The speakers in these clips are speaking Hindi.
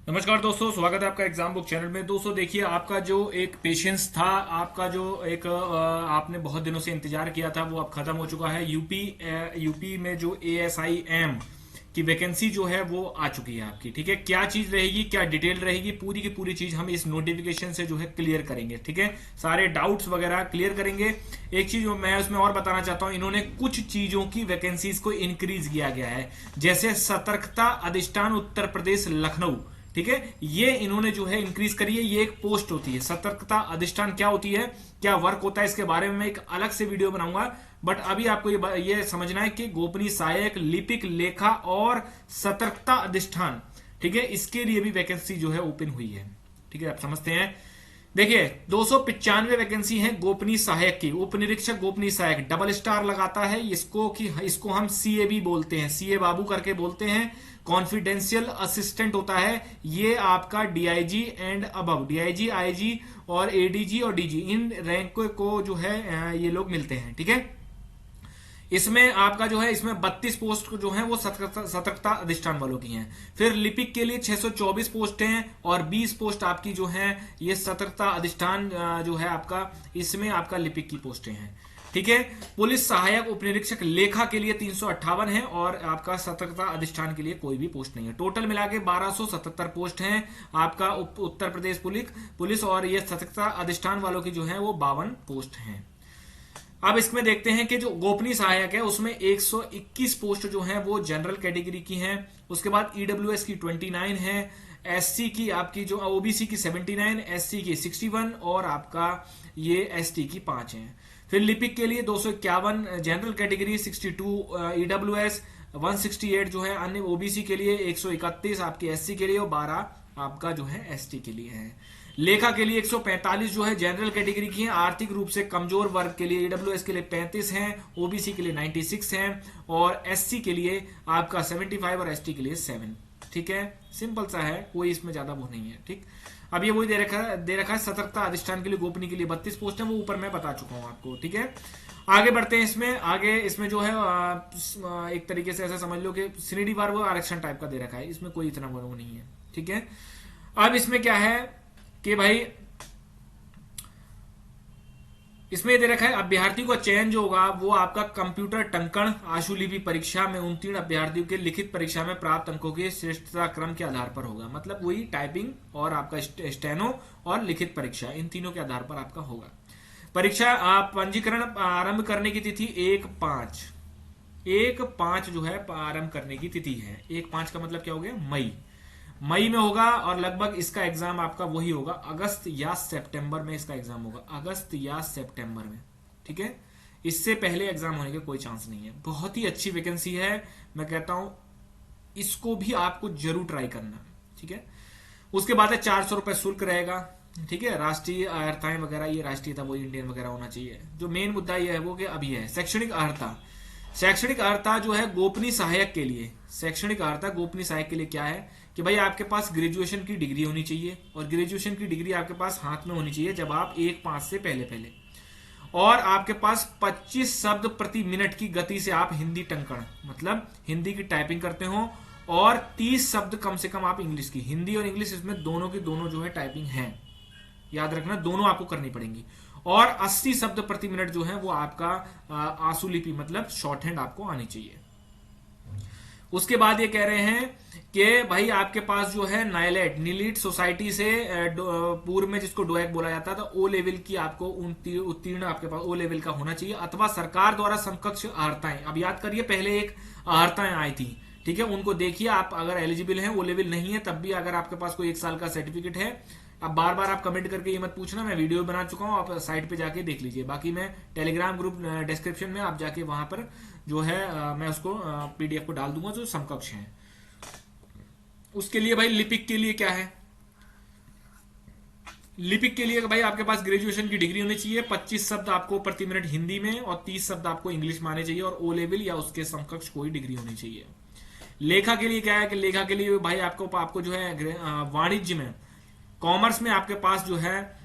नमस्कार दोस्तों, स्वागत है आपका एग्जाम बुक चैनल में। दोस्तों देखिए, आपका जो एक पेशेंस था, आपका जो एक आपने बहुत दिनों से इंतजार किया था, वो अब खत्म हो चुका है। यूपी में जो ASIM की वैकेंसी जो है वो आ चुकी है आपकी। ठीक है, क्या चीज रहेगी, क्या डिटेल रहेगी, पूरी की पूरी चीज हम इस नोटिफिकेशन से जो है क्लियर करेंगे। ठीक है, सारे डाउट्स वगैरह क्लियर करेंगे। एक चीज मैं उसमें और बताना चाहता हूं, इन्होंने कुछ चीजों की वैकेंसीज को इंक्रीज किया गया है, जैसे सतर्कता अधिष्ठान उत्तर प्रदेश लखनऊ। ठीक है, ये इन्होंने जो है इंक्रीज करी है। ये एक पोस्ट होती है। सतर्कता अधिष्ठान क्या होती है, क्या वर्क होता है, इसके बारे में मैं एक अलग से वीडियो बनाऊंगा। बट अभी आपको ये समझना है कि गोपनीय सहायक, लिपिक, लेखा और सतर्कता अधिष्ठान, ठीक है, इसके लिए भी वैकेंसी जो है ओपन हुई है। ठीक है, आप समझते हैं। देखिए, 295 वैकेंसी है गोपनीय सहायक की। उप निरीक्षक गोपनीय सहायक डबल स्टार लगाता है इसको, कि इसको हम CAB बोलते हैं, CA बाबू करके बोलते हैं। कॉन्फिडेंशियल असिस्टेंट होता है ये आपका DIG and above, DIG, IG और ADG और DG, इन रैंक को जो है ये लोग मिलते हैं। ठीक है, इसमें आपका जो है, इसमें 32 पोस्ट जो है वो सतर्कता अधिष्ठान वालों की हैं। फिर लिपिक के लिए 624 पोस्ट हैं और 20 पोस्ट आपकी जो है ये सतर्कता अधिष्ठान जो है आपका, इसमें आपका लिपिक की पोस्टें हैं। ठीक है, पुलिस सहायक उपनिरीक्षक लेखा के लिए 358 है और आपका सतर्कता अधिष्ठान के लिए कोई भी पोस्ट नहीं है। टोटल मिला के 1277 पोस्ट हैं आपका उत्तर प्रदेश पुलिस और ये सतर्कता अधिष्ठान वालों की जो है वो 52 पोस्ट हैं। अब इसमें देखते हैं कि जो गोपनीय सहायक है उसमें 121 पोस्ट जो है वो जनरल कैटेगरी की हैं। उसके बाद EWS की 29 है, SC की आपकी जो OBC की 79, SC की 61 और आपका ये ST की 5 है। फिर लिपिक के लिए 251 जनरल कैटेगरी, 62 EWS, 168 जो है अन्य OBC के लिए, 131 आपकी SC के लिए और 12 आपका जो है ST के लिए है। लेखा के लिए 145 जो है जनरल कैटेगरी की है। आर्थिक रूप से कमजोर वर्ग के लिए EWS के लिए 35 हैं, OBC के लिए 96 हैं और SC के लिए आपका 75 और ST के लिए 7। ठीक है, सिंपल सा है, कोई इसमें ज्यादा वो नहीं है। ठीक, अब ये वही दे रखा है सतर्कता अधिष्ठान के लिए गोपनीय के लिए 32 पोस्ट है, वो ऊपर मैं बता चुका हूं आपको। ठीक है, आगे बढ़ते हैं। इसमें जो है एक तरीके से ऐसा समझ लो कि श्रेणीवार वो आरक्षण टाइप का दे रखा है, इसमें कोई इतना वो नहीं है। ठीक है, अब इसमें क्या है कि भाई इसमें दे रखा है अभ्यर्थी का चयन जो होगा वो आपका कंप्यूटर टंकण आशुलिपि परीक्षा में उत्तीर्ण अभ्यर्थियों के लिखित परीक्षा में प्राप्त अंकों के श्रेष्ठता क्रम के आधार पर होगा। मतलब वही टाइपिंग और आपका स्टेनो और लिखित परीक्षा, इन तीनों के आधार पर आपका होगा। परीक्षा आप पंजीकरण आरंभ करने की तिथि 1/5 जो है आरंभ करने की तिथि है। 1/5 का मतलब क्या हो गया, मई में होगा और लगभग इसका एग्जाम आपका वही होगा अगस्त या सितंबर में इसका एग्जाम होगा, अगस्त या सितंबर में। ठीक है, इससे पहले एग्जाम होने का कोई चांस नहीं है। बहुत ही अच्छी वैकेंसी है, मैं कहता हूं इसको भी आपको जरूर ट्राई करना। ठीक है, उसके बाद 400 रुपए शुल्क रहेगा। ठीक है, राष्ट्रीय अर्हताएं वगैरह, ये राष्ट्रीय था वो इंडियन वगैरह होना चाहिए। जो मेन मुद्दा ये है वो कि अभी है शैक्षणिक अर्हता जो है गोपनीय सहायक के लिए। शैक्षणिक अर्हता गोपनीय सहायक के लिए क्या है कि भाई आपके पास ग्रेजुएशन की डिग्री होनी चाहिए और ग्रेजुएशन की डिग्री आपके पास हाथ में होनी चाहिए जब आप 1/5 से पहले और आपके पास 25 शब्द प्रति मिनट की गति से आप हिंदी टंकण, मतलब हिंदी की टाइपिंग करते हो और 30 शब्द कम से कम आप इंग्लिश की, हिंदी और इंग्लिश इसमें दोनों की दोनों जो है टाइपिंग है, याद रखना दोनों आपको करनी पड़ेंगी। और 80 शब्द प्रति मिनट जो है वो आपका आशुलिपि मतलब शॉर्ट हैंड आपको आनी चाहिए। उसके बाद ये कह रहे हैं कि भाई आपके पास जो है नाइलेट नीलिट सोसाइटी से पूर्व में जिसको डोएक बोला जाता था, O लेवल की आपको उत्तीर्ण आपके पास O लेवल का होना चाहिए अथवा सरकार द्वारा समकक्ष अर्हताएं। अब याद करिए पहले एक अर्हताएं आई थी, ठीक है, उनको देखिए आप अगर एलिजिबल हैं, O लेवल नहीं है तब भी अगर आपके पास कोई 1 साल का सर्टिफिकेट है। अब बार बार आप कमेंट करके ये मत पूछना, मैं वीडियो बना चुका हूं, आप साइट पे जाके देख लीजिए। बाकी मैं टेलीग्राम ग्रुप डिस्क्रिप्शन में आप जाके वहां पर जो है मैं उसको PDF को डाल दूंगा जो समकक्ष है। उसके लिए भाई लिपिक के लिए क्या है, लिपिक के लिए भाई आपके पास ग्रेजुएशन की डिग्री होनी चाहिए, 25 शब्द आपको प्रति मिनट हिंदी में और 30 शब्द आपको इंग्लिश में आने चाहिए और O लेवल या उसके समकक्ष कोई डिग्री होनी चाहिए। लेखा के लिए क्या है कि लेखा के लिए भाई आपको जो है वाणिज्य में, कॉमर्स में आपके पास जो है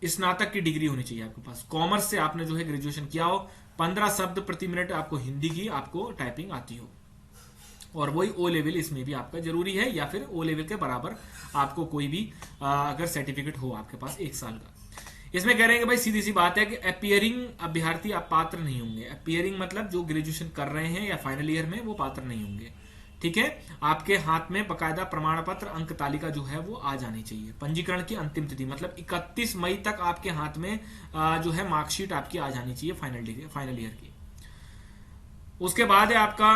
स्नातक की डिग्री होनी चाहिए आपके पास, कॉमर्स से आपने जो है ग्रेजुएशन किया हो, 15 शब्द प्रति मिनट आपको हिंदी की आपको टाइपिंग आती हो। और वही ओ लेवल इसमें भी आपका जरूरी है, या फिर ओ लेवल के बराबर आपको कोई भी अगर सर्टिफिकेट हो आपके पास 1 साल का। इसमें कह रहे हैं कि भाई सीधी सी बात है कि अपियरिंग अभ्यर्थी आप पात्र नहीं होंगे। अपियरिंग मतलब जो ग्रेजुएशन कर रहे हैं या फाइनल ईयर में वो पात्र नहीं होंगे, ठीक है। आपके हाथ में बकायदा प्रमाण पत्र अंक तालिका जो है वो आ जानी चाहिए। पंजीकरण की अंतिम तिथि मतलब 31 मई तक आपके हाथ में जो है मार्कशीट आपकी आ जानी चाहिए फाइनल ईयर की। उसके बाद है आपका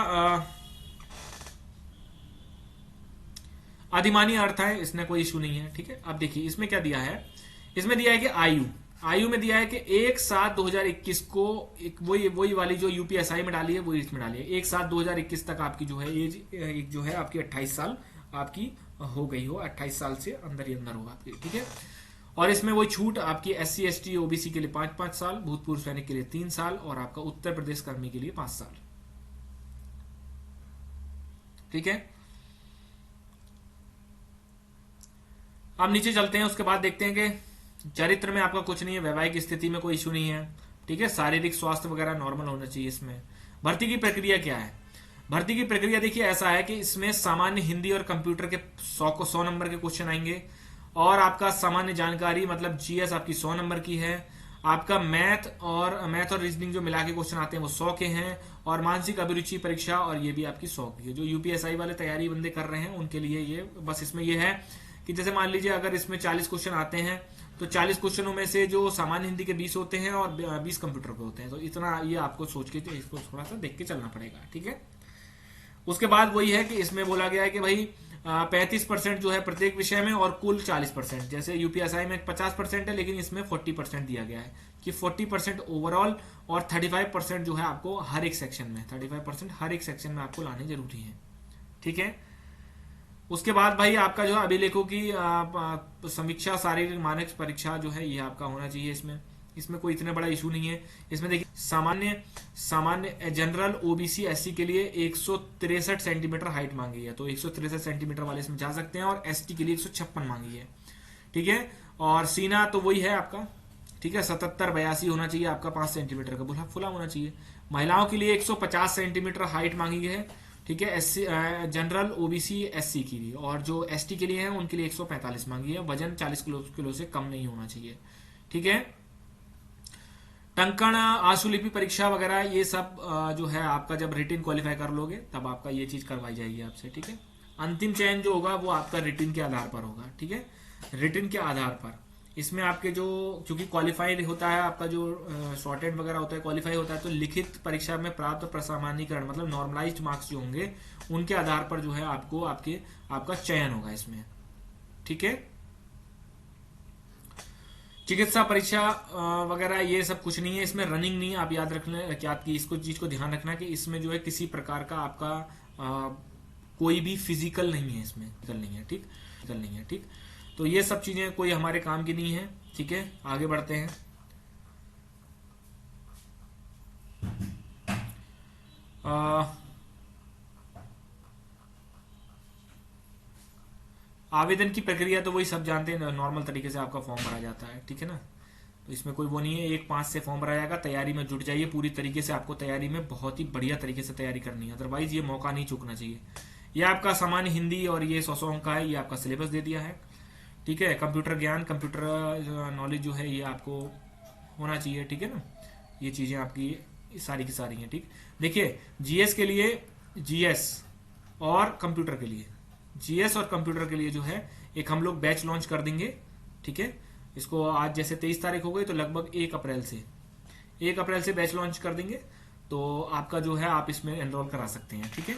अधिमानी अर्थ है, इसमें कोई इशू नहीं है, ठीक है। अब देखिए इसमें क्या दिया है, इसमें दिया है कि आयु में दिया है कि 1/7/2021 को वही वाली जो यूपीएसआई में डाली है वही इसमें डाली है। 1/7/2021 तक आपकी जो है एज एक जो है आपकी 28 साल आपकी हो गई हो, 28 साल से अंदर ही अंदर होगा आपकी, ठीक है। और इसमें वही छूट आपकी SC ST OBC के लिए 5-5 साल, भूतपूर्व सैनिक के लिए 3 साल और आपका उत्तर प्रदेश कर्मी के लिए 5 साल, ठीक है। अब नीचे चलते हैं, उसके बाद देखते हैं कि चरित्र में आपका कुछ नहीं है, वैवाहिक स्थिति में कोई इशू नहीं है, ठीक है। शारीरिक स्वास्थ्य वगैरह नॉर्मल होना चाहिए इसमें। भर्ती की प्रक्रिया क्या है, भर्ती की प्रक्रिया देखिए ऐसा है कि इसमें सामान्य हिंदी और कंप्यूटर के 100 नंबर के क्वेश्चन आएंगे, और आपका सामान्य जानकारी मतलब GS आपकी 100 नंबर की है। आपका मैथ और रीजनिंग जो मिला के क्वेश्चन आते हैं वो 100 के हैं, और मानसिक अभिरुचि परीक्षा और ये भी आपकी 100 की है। जो यूपीएसआई वाले तैयारी बंदे कर रहे हैं उनके लिए ये बस इसमें ये है कि जैसे मान लीजिए अगर इसमें 40 क्वेश्चन आते हैं तो 40 क्वेश्चनों में से जो सामान्य हिंदी के 20 होते हैं और 20 कंप्यूटर के होते हैं, तो इतना ये आपको सोच के इसको थोड़ा सा देख के चलना पड़ेगा, ठीक है। उसके बाद वही है कि इसमें बोला गया है कि भाई 35% जो है प्रत्येक विषय में और कुल 40%, जैसे यूपीएसआई में 50% है लेकिन इसमें 40% दिया गया है कि 40% ओवरऑल और 35% जो है आपको हर एक सेक्शन में, 35% हर एक सेक्शन में आपको लाने जरूरी है, ठीक है। उसके बाद भाई आपका जो अभिलेखों की समीक्षा शारीरिक मानक परीक्षा जो है ये आपका होना चाहिए। इसमें कोई इतना बड़ा इशू नहीं है। इसमें देखिए सामान्य जनरल OBC SC के लिए 163 सेंटीमीटर हाइट मांगी है, तो 163 सेंटीमीटर वाले इसमें जा सकते हैं, और ST के लिए 156 मांगी है, ठीक है। और सीना तो वही है आपका, ठीक है, 77-82 होना चाहिए आपका, 5 सेंटीमीटर का फुला होना चाहिए। महिलाओं के लिए 150 सेंटीमीटर हाइट मांगी है, ठीक है, जनरल OBC SC की भी, और जो ST के लिए है उनके लिए 145 मांगी है। वजन 40 किलो से कम नहीं होना चाहिए, ठीक है। टंकण आशुलिपि परीक्षा वगैरह ये सब जो है आपका जब रिटिन क्वालिफाई कर लोगे तब आपका ये चीज करवाई जाएगी आपसे, ठीक है। अंतिम चयन जो होगा वो आपका रिटिन के आधार पर होगा, ठीक है, रिटिन के आधार पर। इसमें आपके जो चूंकि क्वालिफाइड होता है आपका जो शॉर्टेड वगैरह होता है, क्वालिफाई होता है, तो लिखित परीक्षा में प्राप्त प्रसामान्यीकरण मतलब नॉर्मलाइज्ड मार्क्स जो होंगे उनके आधार पर जो है आपको आपका चयन होगा इसमें, ठीक है। चिकित्सा परीक्षा वगैरह ये सब कुछ नहीं है इसमें, रनिंग नहीं है। आप याद रखना कि आपकी इसको चीज को ध्यान रखना कि इसमें जो है किसी प्रकार का आपका कोई भी फिजिकल नहीं है, इसमें फिजिकल नहीं है, ठीक। तो ये सब चीजें कोई हमारे काम की नहीं है, ठीक है। आगे बढ़ते हैं। आवेदन की प्रक्रिया तो वही सब जानते हैं, नॉर्मल तरीके से आपका फॉर्म भरा जाता है, ठीक है ना। तो इसमें कोई वो नहीं है, 1-5 से फॉर्म भरा जाएगा। तैयारी में जुट जाइए पूरी तरीके से, आपको तैयारी में बहुत ही बढ़िया तरीके से तैयारी करनी है, अदरवाइज ये मौका नहीं चूकना चाहिए। ये आपका सामान्य हिंदी और ये 100 अंक का है, ये आपका सिलेबस दे दिया है, ठीक है। कंप्यूटर ज्ञान, कंप्यूटर नॉलेज जो है ये आपको होना चाहिए, ठीक है ना। ये चीजें आपकी सारी की सारी हैं, ठीक। देखिए GS के लिए GS और कंप्यूटर के लिए GS और कंप्यूटर के लिए जो है एक हम लोग बैच लॉन्च कर देंगे, ठीक है। इसको आज जैसे 23 तारीख हो गई तो लगभग 1 अप्रैल से बैच लॉन्च कर देंगे, तो आपका जो है आप इसमें एनरोल करा सकते हैं, ठीक है।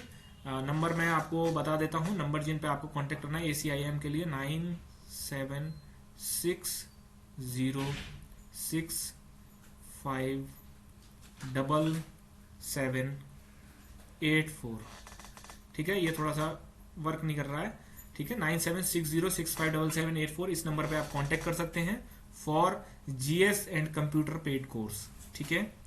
नंबर मैं आपको बता देता हूं, नंबर जिन पे आपको कांटेक्ट करना है ACIM के लिए 9760657784, ठीक है। ये थोड़ा सा वर्क नहीं कर रहा है, ठीक है। 9760657784 इस नंबर पे आप कांटेक्ट कर सकते हैं for GS and computer paid course, ठीक है।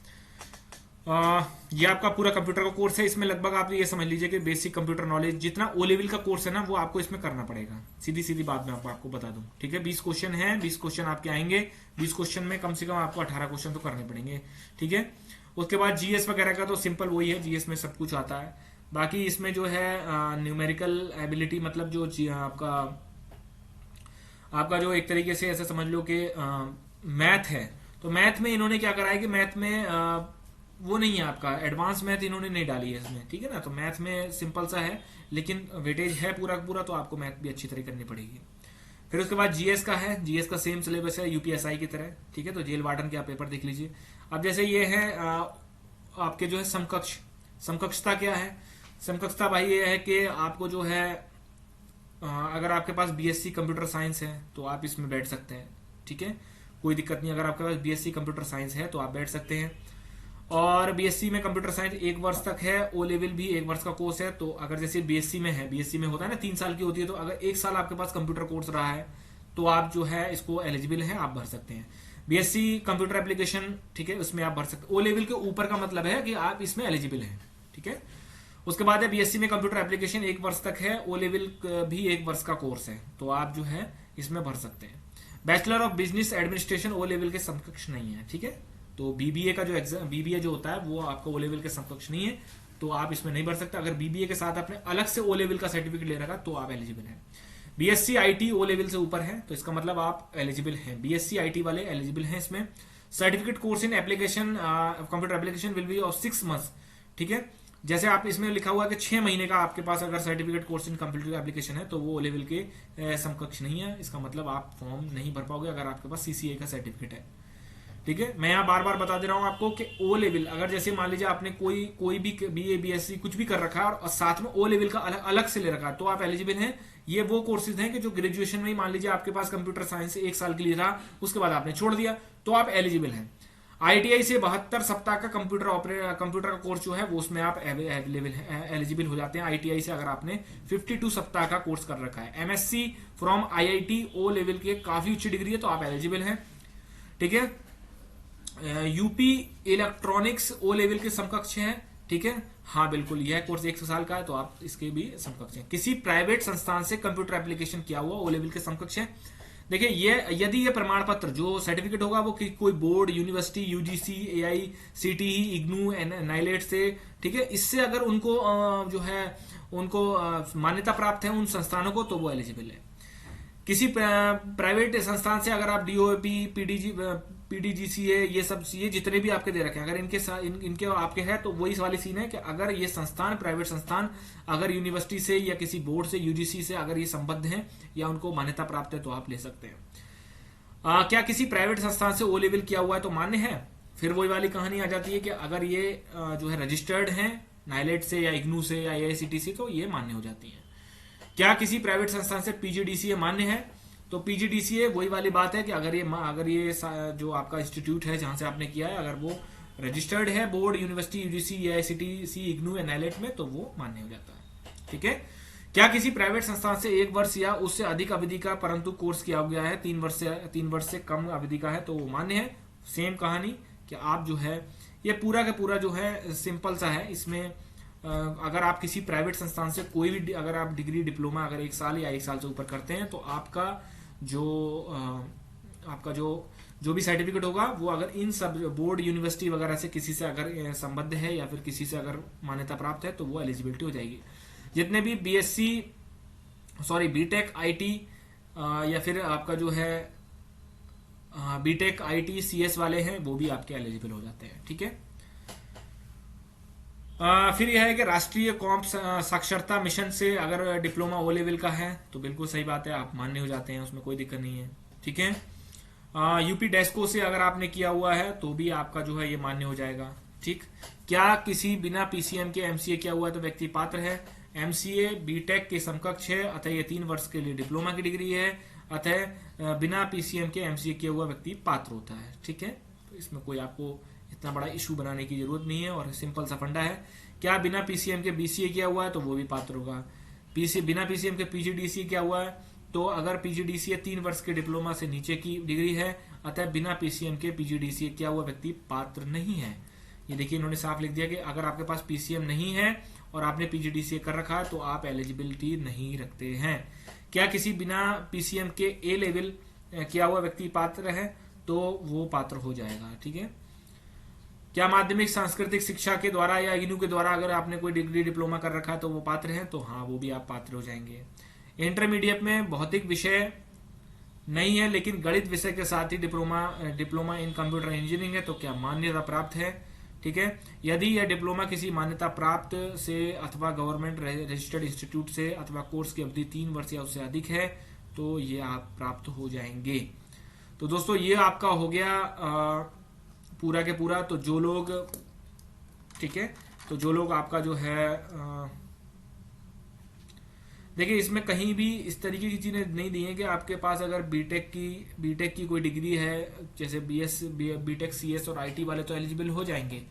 ये आपका पूरा कंप्यूटर का कोर्स है। इसमें लगभग आप ये समझ लीजिए कि बेसिक कंप्यूटर नॉलेज जितना O लेवल का कोर्स है ना वो आपको इसमें करना पड़ेगा। सीधी बात मैं आपको बता दूं, ठीक है। 20 क्वेश्चन है, 20 क्वेश्चन आपके आएंगे, 20 क्वेश्चन में कम से कम आपको 18 क्वेश्चन तो करने पड़ेंगे, ठीक है। उसके बाद GS वगैरह का तो सिंपल वही है, GS में सब कुछ आता है। बाकी इसमें जो है न्यूमेरिकल एबिलिटी मतलब जो आपका आपका जो एक तरीके से ऐसा समझ लो कि मैथ है, तो मैथ में इन्होंने क्या करा है कि मैथ में वो नहीं है आपका एडवांस मैथ इन्होंने नहीं डाली है इसमें, ठीक है ना। तो मैथ में सिंपल सा है लेकिन वेटेज है पूरा पूरा, तो आपको मैथ भी अच्छी तरह करनी पड़ेगी। फिर उसके बाद जीएस का है, जीएस का सेम सिलेबस है यूपीएसआई की तरह, ठीक है। तो जेल वार्डन के आप पेपर देख लीजिए। अब जैसे ये है आपके जो है समकक्ष, समकक्षता क्या है? समकक्षता भाई ये है कि आपको जो है अगर आपके पास बीएससी कंप्यूटर साइंस है तो आप इसमें बैठ सकते हैं, ठीक है, कोई दिक्कत नहीं। अगर आपके पास बीएससी कंप्यूटर साइंस है तो आप बैठ सकते हैं। और बीएससी में कंप्यूटर साइंस 1 वर्ष तक है, ओ लेवल भी 1 वर्ष का कोर्स है। तो अगर जैसे बीएससी में है, बीएससी में होता है ना 3 साल की होती है, तो अगर 1 साल आपके पास कंप्यूटर कोर्स रहा है तो आप जो है इसको एलिजिबल है, आप भर सकते हैं। बीएससी कंप्यूटर एप्लीकेशन, ठीक है, उसमें आप भर सकते। ओ लेवल के ऊपर का मतलब है कि आप इसमें एलिजिबल हैं, ठीक है। उसके बाद है बीएससी में कंप्यूटर एप्लीकेशन 1 वर्ष तक है, ओ लेवल भी 1 वर्ष का कोर्स है, तो आप जो है इसमें भर सकते हैं। Bachelor of business administration O level के समकक्ष नहीं है, ठीक है। तो बीबीए का जो एग्जाम बीबीए जो होता है वो आपका ओ लेवल के समकक्ष नहीं है, तो आप इसमें नहीं भर सकते। अगर बीबीए के साथ आपने अलग से ओ लेवल का सर्टिफिकेट ले रखा तो आप एलिजिबल हैं। बीएससी आईटी ओ लेवल से ऊपर है, तो इसका मतलब आप एलिजिबल हैं। बीएससी आईटी वाले एलिजिबल हैं इसमें। Certificate course in application computer application will be of 6 months, ठीक है। जैसे आप इसमें लिखा हुआ है कि 6 महीने का आपके पास अगर certificate course in computer application है तो वो ओ लेवल के समकक्ष नहीं है। इसका मतलब आप फॉर्म नहीं भर पाओगे अगर आपके पास सीसीए का सर्टिफिकेट है, ठीक है। मैं यहाँ बार बार बता दे रहा हूँ आपको कि ओ लेवल, अगर जैसे मान लीजिए आपने कोई भी बीए बीएससी कुछ भी कर रखा है और साथ में ओ लेवल का अलग से ले रखा है तो आप एलिजिबल हैं। ये वो कोर्सेज हैं कि जो ग्रेजुएशन में ही मान लीजिए आपके पास कंप्यूटर साइंस 1 साल के लिए रहा, उसके बाद आपने छोड़ दिया तो आप एलिजिबल हैं। आईटीआई से 72 सप्ताह का कंप्यूटर का कोर्स जो है वो उसमें आप एलिजिबल हो जाते हैं। आईटीआई से अगर आपने 52 सप्ताह का कोर्स कर रखा है। MSc from IIT O level के काफी अच्छी डिग्री है तो आप एलिजिबल हैं, ठीक है। यूपी इलेक्ट्रॉनिक्स ओ लेवल के समकक्ष है, ठीक है। हाँ बिल्कुल, यह कोर्स 1 साल का है तो आप इसके भी समकक्ष हैं। किसी प्राइवेट संस्थान से कंप्यूटर एप्लीकेशन किया हुआ ओ लेवल के समकक्ष है। देखिए ये यदि ये प्रमाण पत्र जो सर्टिफिकेट होगा वो कोई board, university, UGC, AICTE, IGNOU, NIELIT से, ठीक है, इससे अगर उनको जो है उनको मान्यता प्राप्त है उन संस्थानों को तो वो एलिजिबल है। किसी प्राइवेट संस्थान से अगर आप डीओपी, पीडीजीसीए, ये सब ये जितने भी आपके दे रखे हैं अगर इनके आपके हैं तो वही वाली सीन है कि अगर ये संस्थान प्राइवेट संस्थान अगर यूनिवर्सिटी से या किसी बोर्ड से, यूजीसी से अगर ये संबद्ध हैं या उनको मान्यता प्राप्त है तो आप ले सकते हैं। क्या किसी प्राइवेट संस्थान से ओ लेवल किया हुआ है तो मान्य है? फिर वही वाली कहानी आ जाती है कि अगर ये जो है रजिस्टर्ड है नाइलेट से या इग्नू से या एआईसीटी से तो ये मान्य हो जाती है। क्या किसी प्राइवेट संस्थान से पीजीडीसीए मान्य है? तो पीजीडीसीए वही वाली बात है कि अगर ये जो आपका इंस्टीट्यूट है जहां से आपने किया है अगर वो रजिस्टर्ड है board, university, UGC, AICTE, IGNOU, annihilate में तो वो मान्य हो जाता है, ठीक है। क्या किसी प्राइवेट संस्थान से 1 वर्ष या उससे अधिक अवधि का परंतु कोर्स किया गया है 3 वर्ष से कम अवधि का है तो वो मान्य है। सेम कहानी कि आप जो है ये पूरा का पूरा जो है सिंपल सा है। इसमें अगर आप किसी प्राइवेट संस्थान से कोई भी अगर आप डिग्री डिप्लोमा अगर 1 साल या 1 साल से ऊपर करते हैं तो आपका जो भी सर्टिफिकेट होगा वो अगर इन सब बोर्ड, यूनिवर्सिटी वगैरह से किसी से अगर संबद्ध है या फिर किसी से अगर मान्यता प्राप्त है तो वो एलिजिबिलिटी हो जाएगी। जितने भी बीटेक आईटी या फिर आपका जो है बीटेक आईटी सीएस वाले हैं वो भी आपके एलिजिबल हो जाते हैं, ठीक है। फिर यह है कि राष्ट्रीय कॉम्प साक्षरता मिशन से अगर डिप्लोमा ओ लेवल का है तो बिल्कुल सही बात है, आप मान्य हो जाते हैं, उसमें कोई दिक्कत नहीं है, ठीक है। यूपी डेस्को से अगर आपने किया हुआ है तो भी आपका जो है ये मान्य हो जाएगा, ठीक। क्या किसी बिना पीसीएम के एमसीए किया हुआ है तो व्यक्ति पात्र है? एमसीए बीटेक के समकक्ष है, अतः ये 3 वर्ष के लिए डिप्लोमा की डिग्री है, अतः बिना पीसीएम के एमसीए किया हुआ व्यक्ति पात्र होता है, ठीक है। तो इसमें कोई आपको इतना बड़ा इशू बनाने की जरूरत नहीं है और सिंपल सा फंडा है। क्या बिना पीसीएम के बीसीए किया हुआ है तो वो भी पात्र होगा। बिना पीसीएम के पीजीडीसीए किया हुआ है तो अगर पीजीडीसीए 3 वर्ष के डिप्लोमा से नीचे की डिग्री है अतः बिना पीसीएम के पीजीडीसीए किया हुआ व्यक्ति पात्र नहीं है। ये देखिए इन्होंने साफ लिख दिया कि अगर आपके पास पीसीएम नहीं है और आपने पीजीडीसीए कर रखा है तो आप एलिजिबिलिटी नहीं रखते हैं। क्या किसी बिना पीसीएम के ए लेवल किया हुआ व्यक्ति पात्र है तो वो पात्र हो जाएगा, ठीक है। क्या माध्यमिक सांस्कृतिक शिक्षा के द्वारा या इग्नू के द्वारा अगर आपने कोई डिग्री डिप्लोमा कर रखा है तो वो पात्र हैं? तो हाँ, वो भी आप पात्र हो जाएंगे। इंटरमीडिएट में भौतिक विषय नहीं है लेकिन गणित विषय के साथ ही डिप्लोमा इन कंप्यूटर इंजीनियरिंग है, तो क्या मान्यता प्राप्त है? ठीक है, यदि यह डिप्लोमा किसी मान्यता प्राप्त से अथवा गवर्नमेंट रजिस्टर्ड इंस्टीट्यूट से अथवा कोर्स की अवधि 3 वर्ष या उससे अधिक है तो ये आप प्राप्त हो जाएंगे। तो दोस्तों ये आपका हो गया पूरा के पूरा। तो जो लोग, ठीक है, तो जो लोग आपका जो है देखिए इसमें कहीं भी इस तरीके की चीजें नहीं दी है कि आपके पास अगर बीटेक की कोई डिग्री है, जैसे बीटेक सीएस और आईटी वाले तो एलिजिबल हो जाएंगे,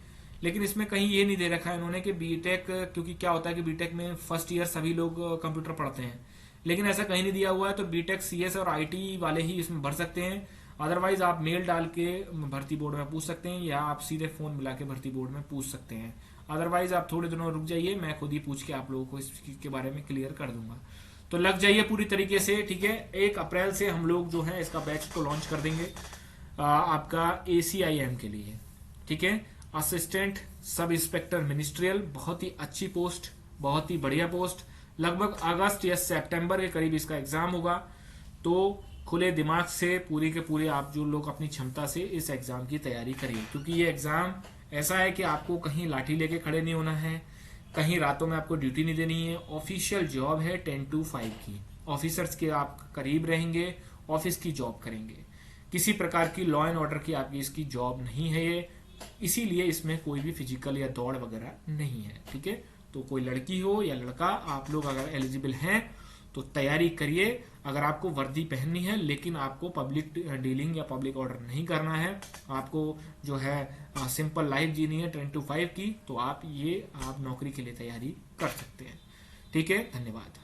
लेकिन इसमें कहीं ये नहीं दे रखा है इन्होंने कि बीटेक, क्योंकि क्या होता है कि बीटेक में फर्स्ट ईयर सभी लोग कंप्यूटर पढ़ते हैं, लेकिन ऐसा कहीं नहीं दिया हुआ है। तो बीटेक सीएस और आईटी वाले ही इसमें भर सकते हैं। अदरवाइज आप मेल डाल के भर्ती बोर्ड में पूछ सकते हैं या आप सीधे फोन मिला के भर्ती बोर्ड में पूछ सकते हैं। अदरवाइज आप थोड़े दिनों रुक जाइए, मैं खुद ही पूछ के आप लोगों को इस चीज के बारे में क्लियर कर दूंगा। तो लग जाइए पूरी तरीके से, ठीक है। 1 अप्रैल से हम लोग जो है इसका बैच को लॉन्च कर देंगे आपका ACIM के लिए, ठीक है। असिस्टेंट सब इंस्पेक्टर मिनिस्ट्रियल, बहुत ही अच्छी पोस्ट, बहुत ही बढ़िया पोस्ट। लगभग अगस्त या सितंबर के करीब इसका एग्जाम होगा। तो खुले दिमाग से पूरी के पूरे आप जो लोग अपनी क्षमता से इस एग्जाम की तैयारी करिए, क्योंकि ये एग्जाम ऐसा है कि आपको कहीं लाठी लेके खड़े नहीं होना है, कहीं रातों में आपको ड्यूटी नहीं देनी है। ऑफिशियल जॉब है 10 to 5 की, ऑफिसर्स के आप करीब रहेंगे, ऑफिस की जॉब करेंगे। किसी प्रकार की लॉ एंड ऑर्डर की आपकी इसकी जॉब नहीं है ये, इसीलिए इसमें कोई भी फिजिकल या दौड़ वगैरह नहीं है, ठीक है। तो कोई लड़की हो या लड़का, आप लोग अगर एलिजिबल हैं तो तैयारी करिए। अगर आपको वर्दी पहननी है लेकिन आपको पब्लिक डीलिंग या पब्लिक ऑर्डर नहीं करना है, आपको जो है सिंपल लाइफ जीनी है 10 to 5 की, तो आप नौकरी के लिए तैयारी कर सकते हैं, ठीक है। धन्यवाद।